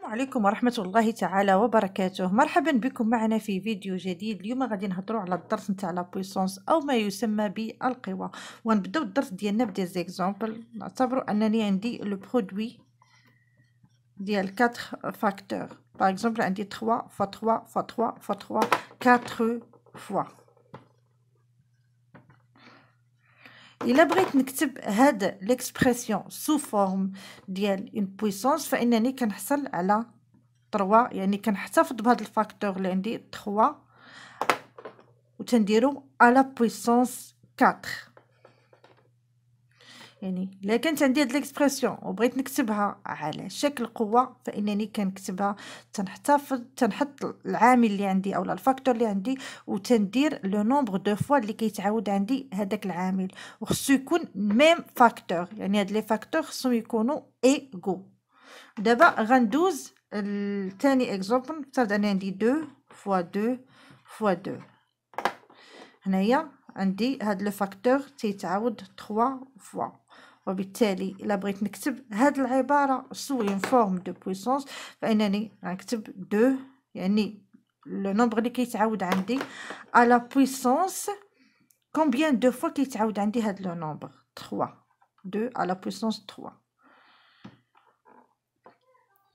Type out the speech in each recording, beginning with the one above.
السلام عليكم ورحمة الله تعالى وبركاته. مرحبا بكم معنا في فيديو جديد. اليوم غادي نهضروا على الدرس نتاع لا بويسونس او ما يسمى بالقوى، ونبداو الدرس ديالنا بدي زيكزامبل. نعتبروا انني عندي لو برودوي ديال 4 فاكتور. باغ اكزومبل عندي 3 ف 3 ف 3 ف 3 4 فوا. إلا بغيت نكتب هاد ليكسبرسيون سو فورم ديال اون بويسونس فانني كنحصل على 3، يعني كنحتفظ بهاد الفاكتور اللي عندي 3 وتنديرو على بويسونس 4. يعني الا كانت عندي هاد ليكسبرسيون وبغيت نكتبها على شكل قوه فانني كنكتبها، تنحط العامل اللي عندي اولا الفاكتور اللي عندي وتندير لو نومبر دو فوا اللي كيتعاود عندي هذاك العامل، وخصو يكون ميم فاكتور، يعني هاد لي فاكتور خصهم يكونوا ايغو. دابا غندوز الثاني اكزومبل. نفترض ان عندي 2 فوا 2 فوا 2. هنايا عندي هاد لو فاكتور تيتعاود 3 فوا، وبالتالي الا بغيت نكتب هاد العباره سو اون فورم دو بويسونس فانني غنكتب 2، يعني لو نومبر اللي كيتعاود عندي على بويسونس كومبيان دو فوا كيتعاود عندي هاد لو نومبر 3. 2 على بويسونس 3.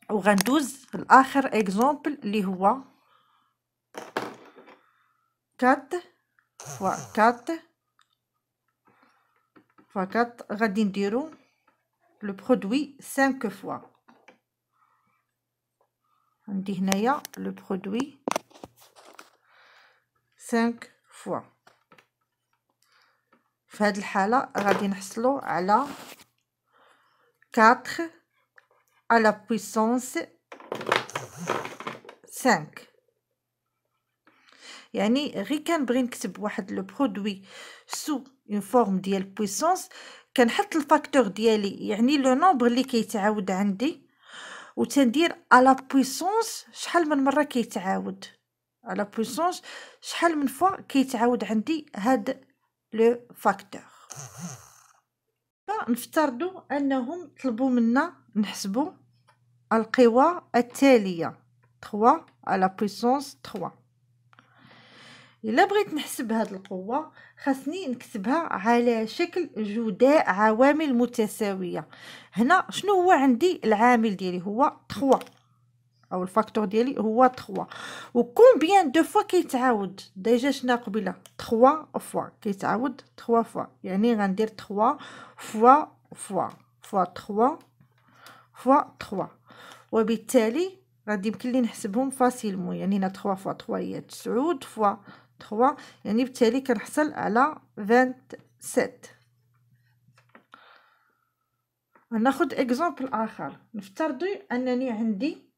وغندوز الاخر اكزومبل اللي هو 4 فوا 4 فوا 4. غادي نديرو لو برودوي 5 فوا. عندي هنايا لو برودوي 5 فوا. في هاد الحاله غادي نحصلو على 4 على بويسونس 5. يعني غير كنبغي نكتب واحد لو برودوي سو اون فورم ديال بويسونس كنحط الفاكتور ديالي، يعني لو نومبر اللي كيتعاود عندي، وتندير على بويسونس شحال من مره كيتعاود، على بويسونس شحال من فوا كيتعاود عندي هاد لو فاكتور. فنفترضوا انهم طلبوا منا نحسبوا القوى التاليه 3 على بويسونس 3. الا بغيت نحسب هاد القوه خاصني نكتبها على شكل جداء عوامل متساويه. هنا شنو هو عندي؟ العامل ديالي هو 3 او الفاكتور ديالي هو 3، وكومبيان دو فوا كيتعاود؟ ديجا شنا قبيله 3 فوا كيتعاود 3 فوا، يعني غندير 3 فوا فوا فوا 3 فوا 3، وبالتالي غادي يمكن لي نحسبهم فاسيلمون. يعني هنا 3 فوا 3 هي 9 فوا 3، يعني بالتالي كنحصل على 27. ناخذ اكزومبل اخر. نفترض انني عندي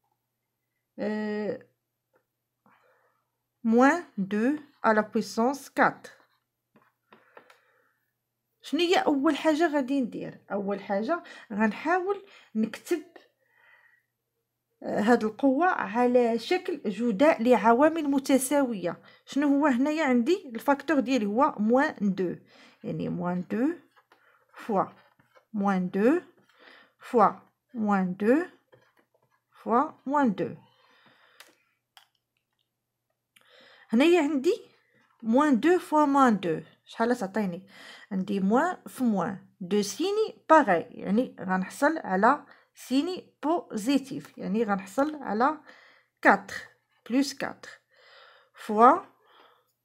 moins 2 à la puissance 4. شنو هي اول حاجه غادي ندير؟ اول حاجه غنحاول نكتب هاد القوه على شكل جداء لعوامل متساويه. شنو هو هنايا؟ عندي الفاكتور ديالي هو -2، يعني -2 فوا -2 فوا -2 فوا -2. هنايا عندي -2 فوا -2 شحال تعطيني؟ عندي موان في موان 2 سيني باغي، يعني غنحصل على سيني بوزيتيف، يعني غنحصل على 4 بلس 4 فوا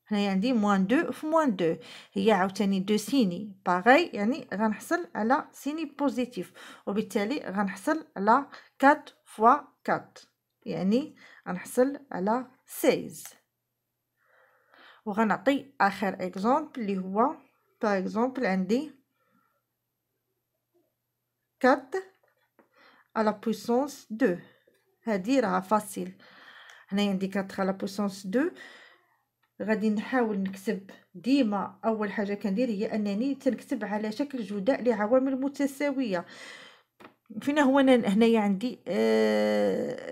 هنايا عندي -2 في -2 هي عاوتاني 2 سيني باغي، يعني غنحصل على سيني بوزيتيف، وبالتالي غنحصل على 4 فوا 4، يعني غنحصل على 16. وغنعطي اخر اكزومبل اللي هو باغ اكزومبل عندي 4 على بويسونس 2. هادي راه فاسيل. هنايا عندي 4 على بويسونس 2. غادي نحاول نكتب ديما اول حاجه كندير هي انني تنكتب على شكل جداء لعوامل متساويه. فينا هو هنايا عندي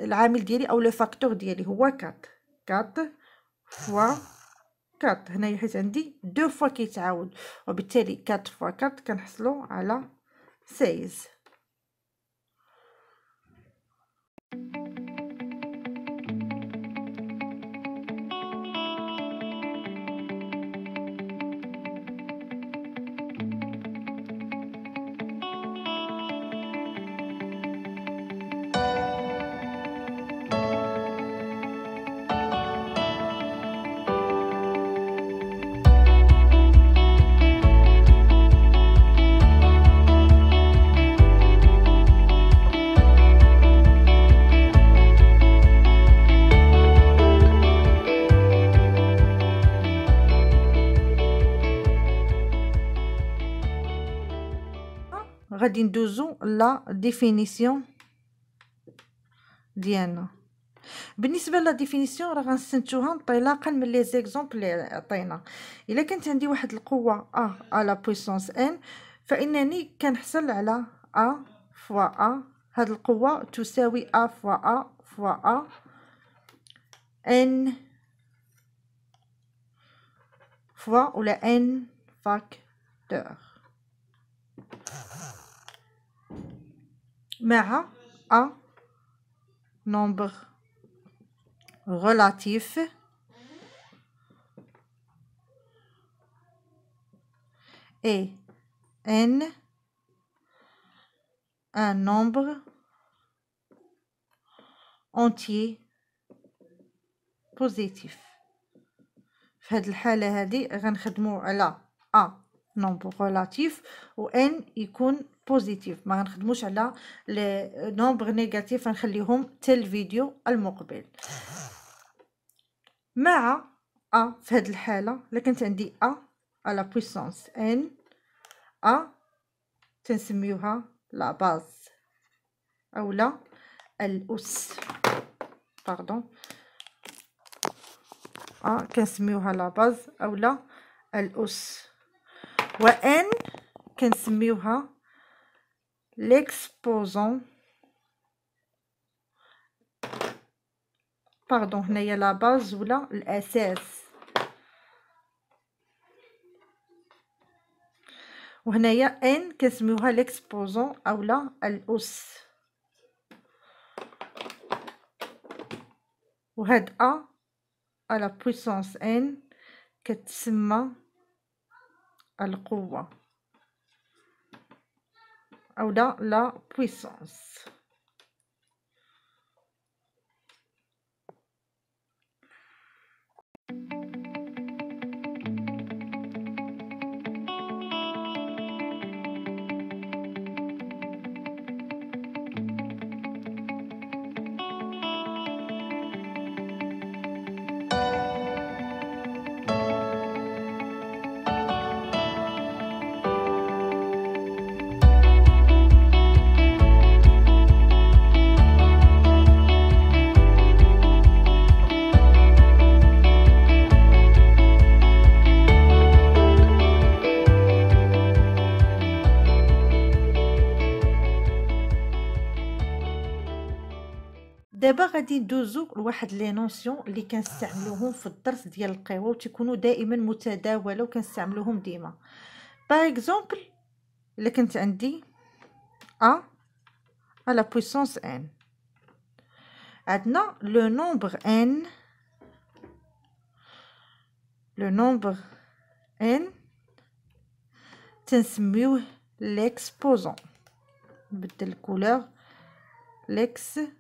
العامل ديالي او لو فاكتور ديالي هو 4 4 فوا 4. هنايا حيت عندي 2 فوا كيتعاود، وبالتالي 4 فوا 4 كنحصلوا على 16. غادي ندوزو لا ديفينيسيون ديالنا. بالنسبه لا ديفينيسيون راه غنستنتجوها انطلاقا من لي زيكزامبل اللي عطينا. الا كانت عندي واحد القوه ا على بويسونس ان، فانني كنحصل على ا فوا ا. هاد القوه تساوي ا فوا ا فوا ا ان فوا ولا ان فاكتور مع ا nombre relatif et n un nombre entier positif. في هذه الحالة هذه غنخدمو على a nombre relatif و n يكون بوزيتيف، ما غنخدموش على لي نومبر نيجاتيف، غنخليهم حتى الفيديو المقبل. مع a في هذه الحالة الا كانت عندي a على بويسونس n، a تنسميوها لا باز اولا الاس، باردون، كنسميوها لا باز اولا الاس، و ان كنسميوها ليكسبوزون، باردون هنايا لا باز ولا الاساس، وهنايا ان كنسميوها ليكسبوزون اولا الاس. وهاد ا على بويسونس ان كتسمى القوة اولا لا بويسونس. دابا غادي ندوزو لواحد لي نوسيون اللي كنستعملوهم في الدرس ديال القوى وتيكونوا دائما متداوله وكنستعملوهم ديما. باغ اكزومبل الا كانت عندي ا على بويسونس ان، عندنا لو نومبر ان، لو نومبر ان تنسميوه ليكسبوزون، نبدل الكولور، ليكسبوزون.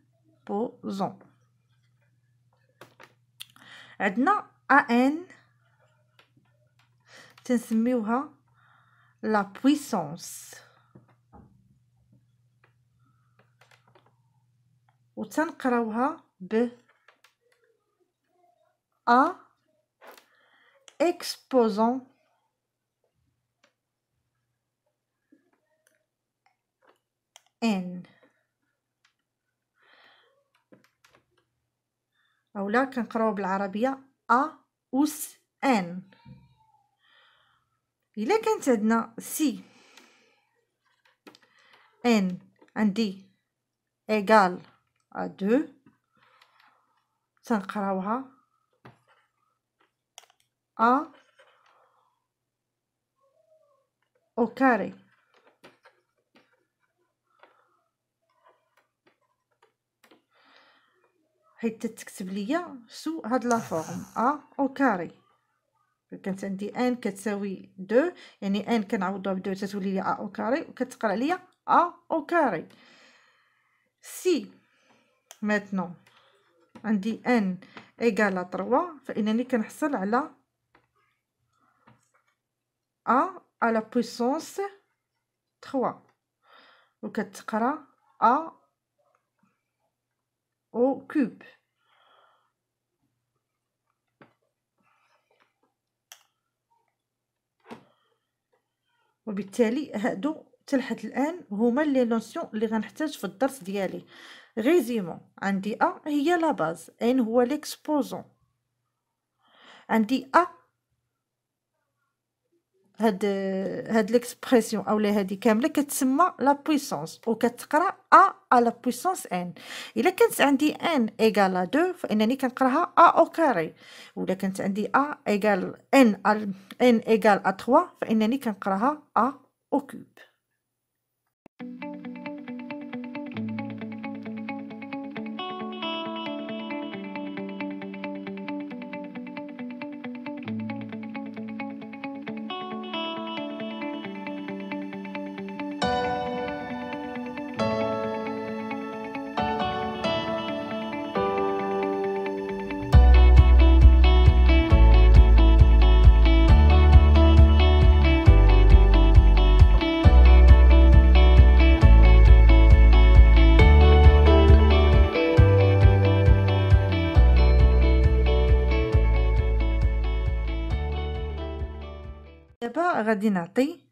عندنا ان تنسميوها لا بويسونس، وتنقراوها ب ا اكسبوزون ان، اولا كنقراو بالعربيه ا اس ان. الا كانت عندنا سي ان عندي ايغال ا 2، تنقراوها ا او كاري، حيت تكتب ليا سو هاد لا فورم ا او كاري. كانت عندي ان كتساوي 2، يعني ان كنعوضوها ب 2 تتولي لي ا او كاري، وكتقرا ليا ا او كاري. سي ماتنون عندي ان ايغال 3، فانني كنحصل على ا على بويسونس 3، وكتقرا ا او كوب. وبالتالي هادو حتى لحد الان هما لي نوسيون اللي غنحتاج في الدرس ديالي. ريزيمون، عندي ا هي لا باز، ان هو ليكسبوزون، عندي ا هاد ليكسبرسيون اولا هادي كامله كتسمى لا بويسونس وكتقرا ا على بويسونس ان. الا كانت عندي ان ايغال 2 فانني كنقراها ا او كاري، ولا كانت عندي ا ايغال ان ايغال 3 فانني كنقراها ا او كوب. دابا غادي نعطي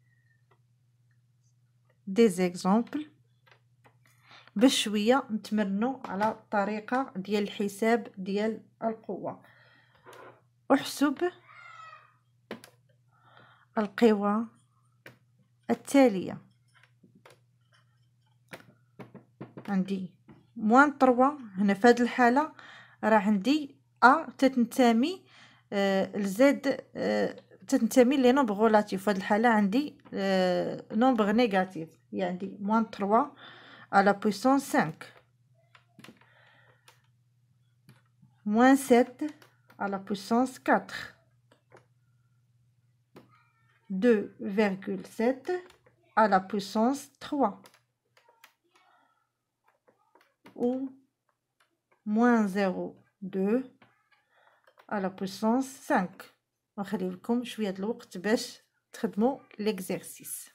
دي زيكزامبل باش شويه نتمرنوا على الطريقه ديال الحساب ديال القوه. احسب القوى التاليه. عندي موان 3 هنا في هذه الحاله راه عندي ا تتنتمي لزد تتنتمي لي نومبر غولاتيف. في هذه الحاله عندي نومبر نيجاتيف، يعني عندي موان 3 على بويسونس 5، موان 7 على بويسونس 4، 2,7 على بويسونس 3 ou moins 0,2 à la puissance 5. نخلي لكم شويه د الوقت باش تخدموا l'exercice.